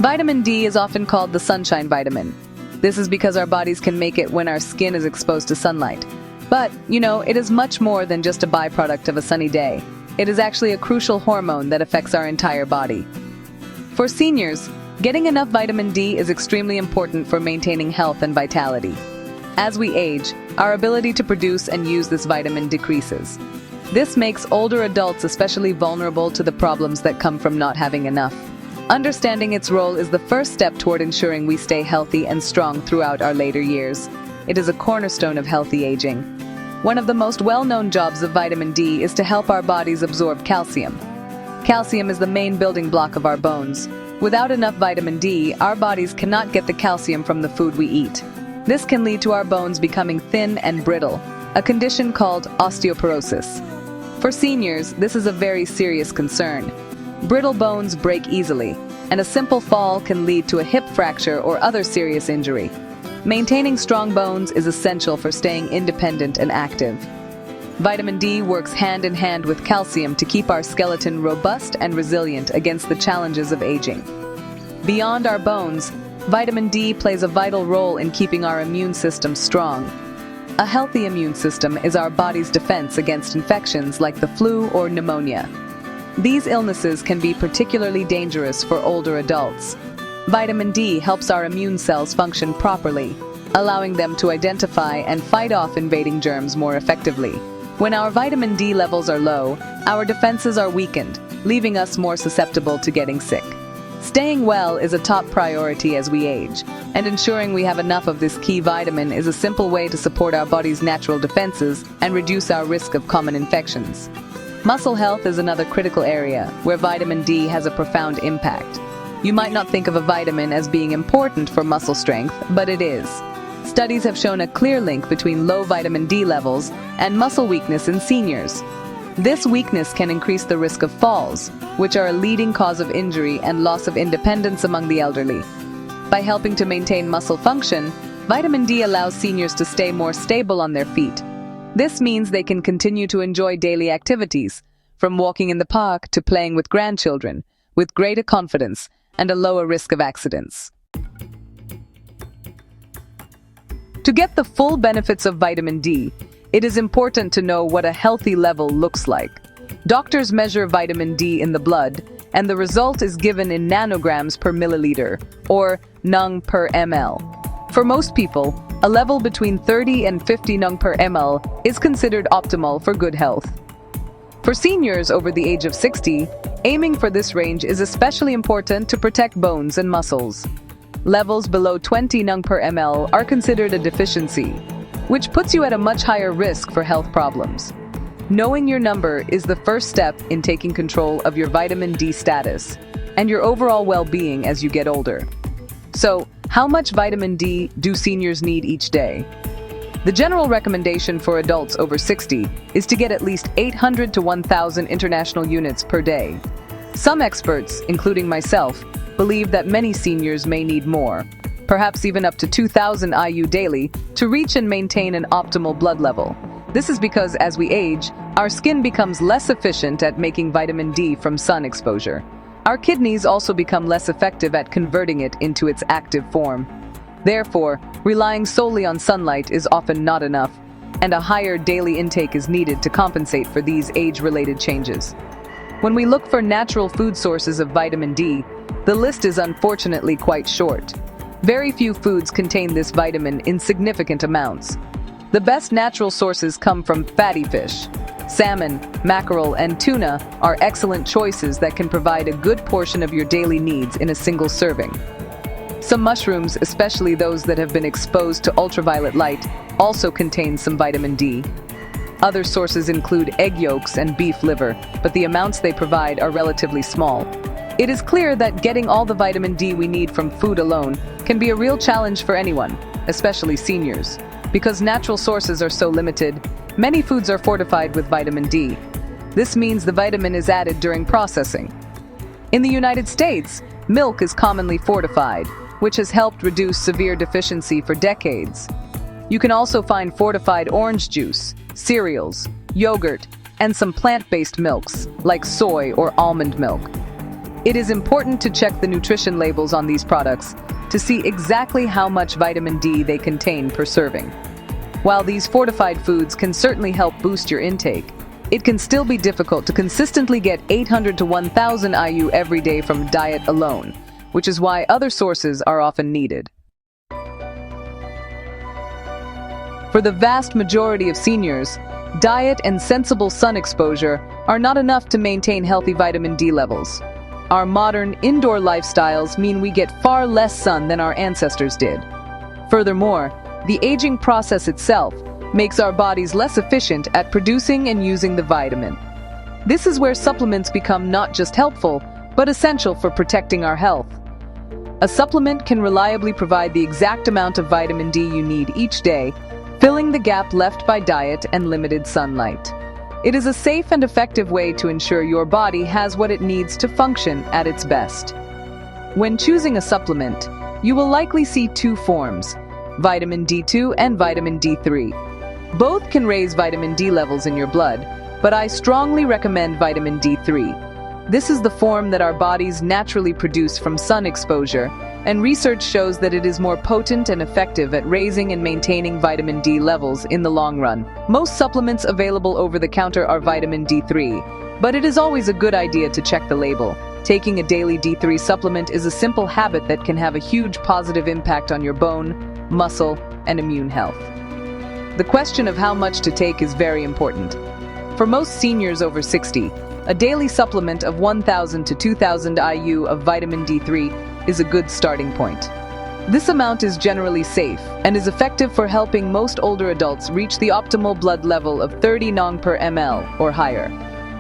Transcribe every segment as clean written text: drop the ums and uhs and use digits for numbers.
Vitamin D is often called the sunshine vitamin. This is because our bodies can make it when our skin is exposed to sunlight. But, it is much more than just a byproduct of a sunny day. It is actually a crucial hormone that affects our entire body. For seniors, getting enough vitamin D is extremely important for maintaining health and vitality. As we age, our ability to produce and use this vitamin decreases. This makes older adults especially vulnerable to the problems that come from not having enough. Understanding its role is the first step toward ensuring we stay healthy and strong throughout our later years. It is a cornerstone of healthy aging. One of the most well-known jobs of vitamin D is to help our bodies absorb calcium. Calcium is the main building block of our bones. Without enough vitamin D, our bodies cannot get the calcium from the food we eat. This can lead to our bones becoming thin and brittle, a condition called osteoporosis. For seniors, this is a very serious concern. Brittle bones break easily, and a simple fall can lead to a hip fracture or other serious injury. Maintaining strong bones is essential for staying independent and active. Vitamin D works hand in hand with calcium to keep our skeleton robust and resilient against the challenges of aging. Beyond our bones, vitamin D plays a vital role in keeping our immune system strong. A healthy immune system is our body's defense against infections like the flu or pneumonia. These illnesses can be particularly dangerous for older adults. Vitamin D helps our immune cells function properly, allowing them to identify and fight off invading germs more effectively. When our vitamin D levels are low, our defenses are weakened, leaving us more susceptible to getting sick. Staying well is a top priority as we age, and ensuring we have enough of this key vitamin is a simple way to support our body's natural defenses and reduce our risk of common infections. Muscle health is another critical area where vitamin D has a profound impact. You might not think of a vitamin as being important for muscle strength, but it is. Studies have shown a clear link between low vitamin D levels and muscle weakness in seniors. This weakness can increase the risk of falls, which are a leading cause of injury and loss of independence among the elderly. By helping to maintain muscle function, vitamin D allows seniors to stay more stable on their feet. This means they can continue to enjoy daily activities, from walking in the park to playing with grandchildren, with greater confidence and a lower risk of accidents. To get the full benefits of vitamin D, it is important to know what a healthy level looks like. Doctors measure vitamin D in the blood, and the result is given in nanograms per milliliter, or nung per ml. For most people, a level between 30 and 50 nung per ml is considered optimal for good health. For seniors over the age of 60, aiming for this range is especially important to protect bones and muscles. Levels below 20 nung per ml are considered a deficiency, which puts you at a much higher risk for health problems. Knowing your number is the first step in taking control of your vitamin D status and your overall well-being as you get older. So, how much vitamin D do seniors need each day? The general recommendation for adults over 60 is to get at least 800 to 1,000 international units per day. Some experts, including myself, believe that many seniors may need more, perhaps even up to 2,000 IU daily, to reach and maintain an optimal blood level. This is because as we age, our skin becomes less efficient at making vitamin D from sun exposure. Our kidneys also become less effective at converting it into its active form. Therefore, relying solely on sunlight is often not enough, and a higher daily intake is needed to compensate for these age-related changes. When we look for natural food sources of vitamin D, the list is unfortunately quite short. Very few foods contain this vitamin in significant amounts. The best natural sources come from fatty fish. Salmon, mackerel, and tuna are excellent choices that can provide a good portion of your daily needs in a single serving. Some mushrooms, especially those that have been exposed to ultraviolet light, also contain some vitamin D. Other sources include egg yolks and beef liver, but the amounts they provide are relatively small. It is clear that getting all the vitamin D we need from food alone can be a real challenge for anyone, especially seniors. Because natural sources are so limited, many foods are fortified with vitamin D. This means the vitamin is added during processing. In the United States, milk is commonly fortified, which has helped reduce severe deficiency for decades. You can also find fortified orange juice, cereals, yogurt, and some plant-based milks, like soy or almond milk. It is important to check the nutrition labels on these products to see exactly how much vitamin D they contain per serving. While these fortified foods can certainly help boost your intake, it can still be difficult to consistently get 800 to 1000 IU every day from diet alone, which is why other sources are often needed. For the vast majority of seniors, diet and sensible sun exposure are not enough to maintain healthy vitamin D levels. Our modern indoor lifestyles mean we get far less sun than our ancestors did. Furthermore, the aging process itself makes our bodies less efficient at producing and using the vitamin. This is where supplements become not just helpful, but essential for protecting our health. A supplement can reliably provide the exact amount of vitamin D you need each day, filling the gap left by diet and limited sunlight. It is a safe and effective way to ensure your body has what it needs to function at its best. When choosing a supplement, you will likely see two forms: vitamin D2 and vitamin D3. Both can raise vitamin D levels in your blood, but I strongly recommend vitamin D3. This is the form that our bodies naturally produce from sun exposure, and research shows that it is more potent and effective at raising and maintaining vitamin D levels in the long run. Most supplements available over the counter are vitamin D3, but it is always a good idea to check the label. Taking a daily D3 supplement is a simple habit that can have a huge positive impact on your bone, muscle, and immune health. The question of how much to take is very important. For most seniors over 60, a daily supplement of 1000 to 2000 IU of vitamin D3 is a good starting point. This amount is generally safe and is effective for helping most older adults reach the optimal blood level of 30 nong per ml or higher.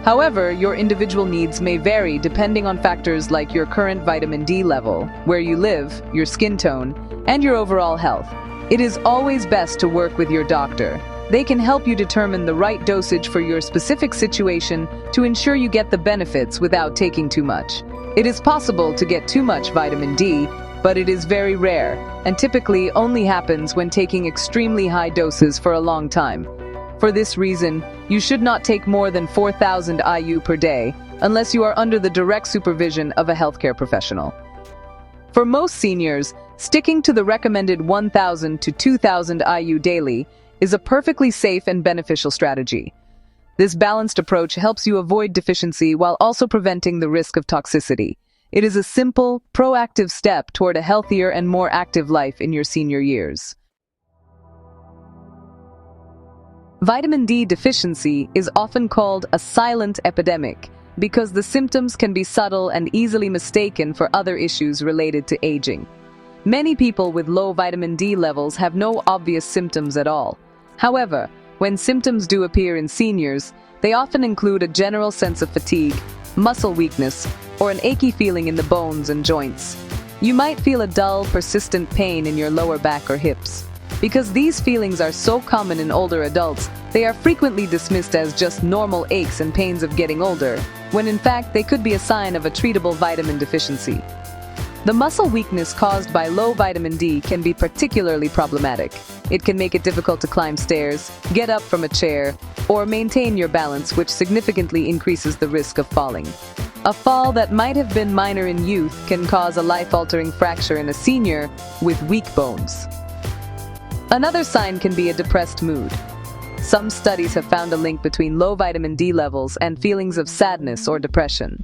However, your individual needs may vary depending on factors like your current vitamin D level, where you live, your skin tone, and your overall health. It is always best to work with your doctor. They can help you determine the right dosage for your specific situation to ensure you get the benefits without taking too much. It is possible to get too much vitamin D, but it is very rare and typically only happens when taking extremely high doses for a long time. For this reason, you should not take more than 4000 IU per day unless you are under the direct supervision of a healthcare professional. For most seniors, sticking to the recommended 1000 to 2000 IU daily is a perfectly safe and beneficial strategy. This balanced approach helps you avoid deficiency while also preventing the risk of toxicity. It is a simple, proactive step toward a healthier and more active life in your senior years. Vitamin D deficiency is often called a silent epidemic because the symptoms can be subtle and easily mistaken for other issues related to aging. Many people with low vitamin D levels have no obvious symptoms at all. However, when symptoms do appear in seniors, they often include a general sense of fatigue, muscle weakness, or an achy feeling in the bones and joints. You might feel a dull, persistent pain in your lower back or hips. Because these feelings are so common in older adults, they are frequently dismissed as just normal aches and pains of getting older, when in fact they could be a sign of a treatable vitamin deficiency. The muscle weakness caused by low vitamin D can be particularly problematic. It can make it difficult to climb stairs, get up from a chair, or maintain your balance, which significantly increases the risk of falling. A fall that might have been minor in youth can cause a life-altering fracture in a senior with weak bones. Another sign can be a depressed mood. Some studies have found a link between low vitamin D levels and feelings of sadness or depression.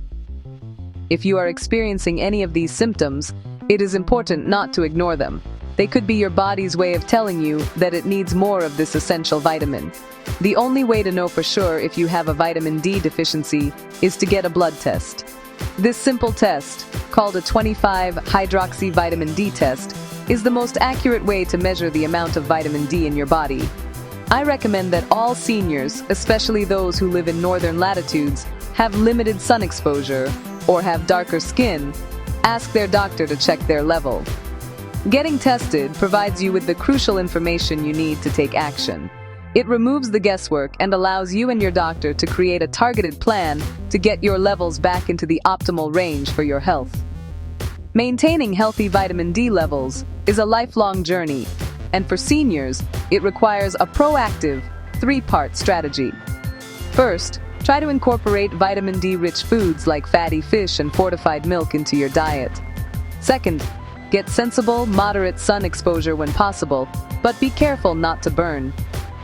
If you are experiencing any of these symptoms, it is important not to ignore them. They could be your body's way of telling you that it needs more of this essential vitamin. The only way to know for sure if you have a vitamin D deficiency is to get a blood test. This simple test, called a 25-hydroxy vitamin D test, is the most accurate way to measure the amount of vitamin D in your body. I recommend that all seniors, especially those who live in northern latitudes, have limited sun exposure, or have darker skin, ask their doctor to check their level. Getting tested provides you with the crucial information you need to take action. It removes the guesswork and allows you and your doctor to create a targeted plan to get your levels back into the optimal range for your health. Maintaining healthy vitamin D levels is a lifelong journey, and for seniors, it requires a proactive, three-part strategy. First, Try to incorporate vitamin D-rich foods like fatty fish and fortified milk into your diet. Second, get sensible, moderate sun exposure when possible, but be careful not to burn.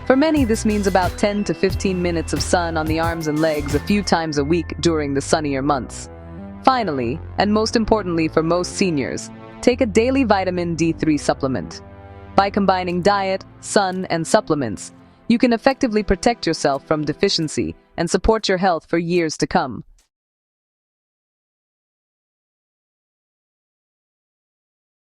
For many, this means about 10 to 15 minutes of sun on the arms and legs a few times a week during the sunnier months. Finally, and most importantly for most seniors, take a daily vitamin D3 supplement. By combining diet, sun, and supplements, you can effectively protect yourself from deficiency and support your health for years to come.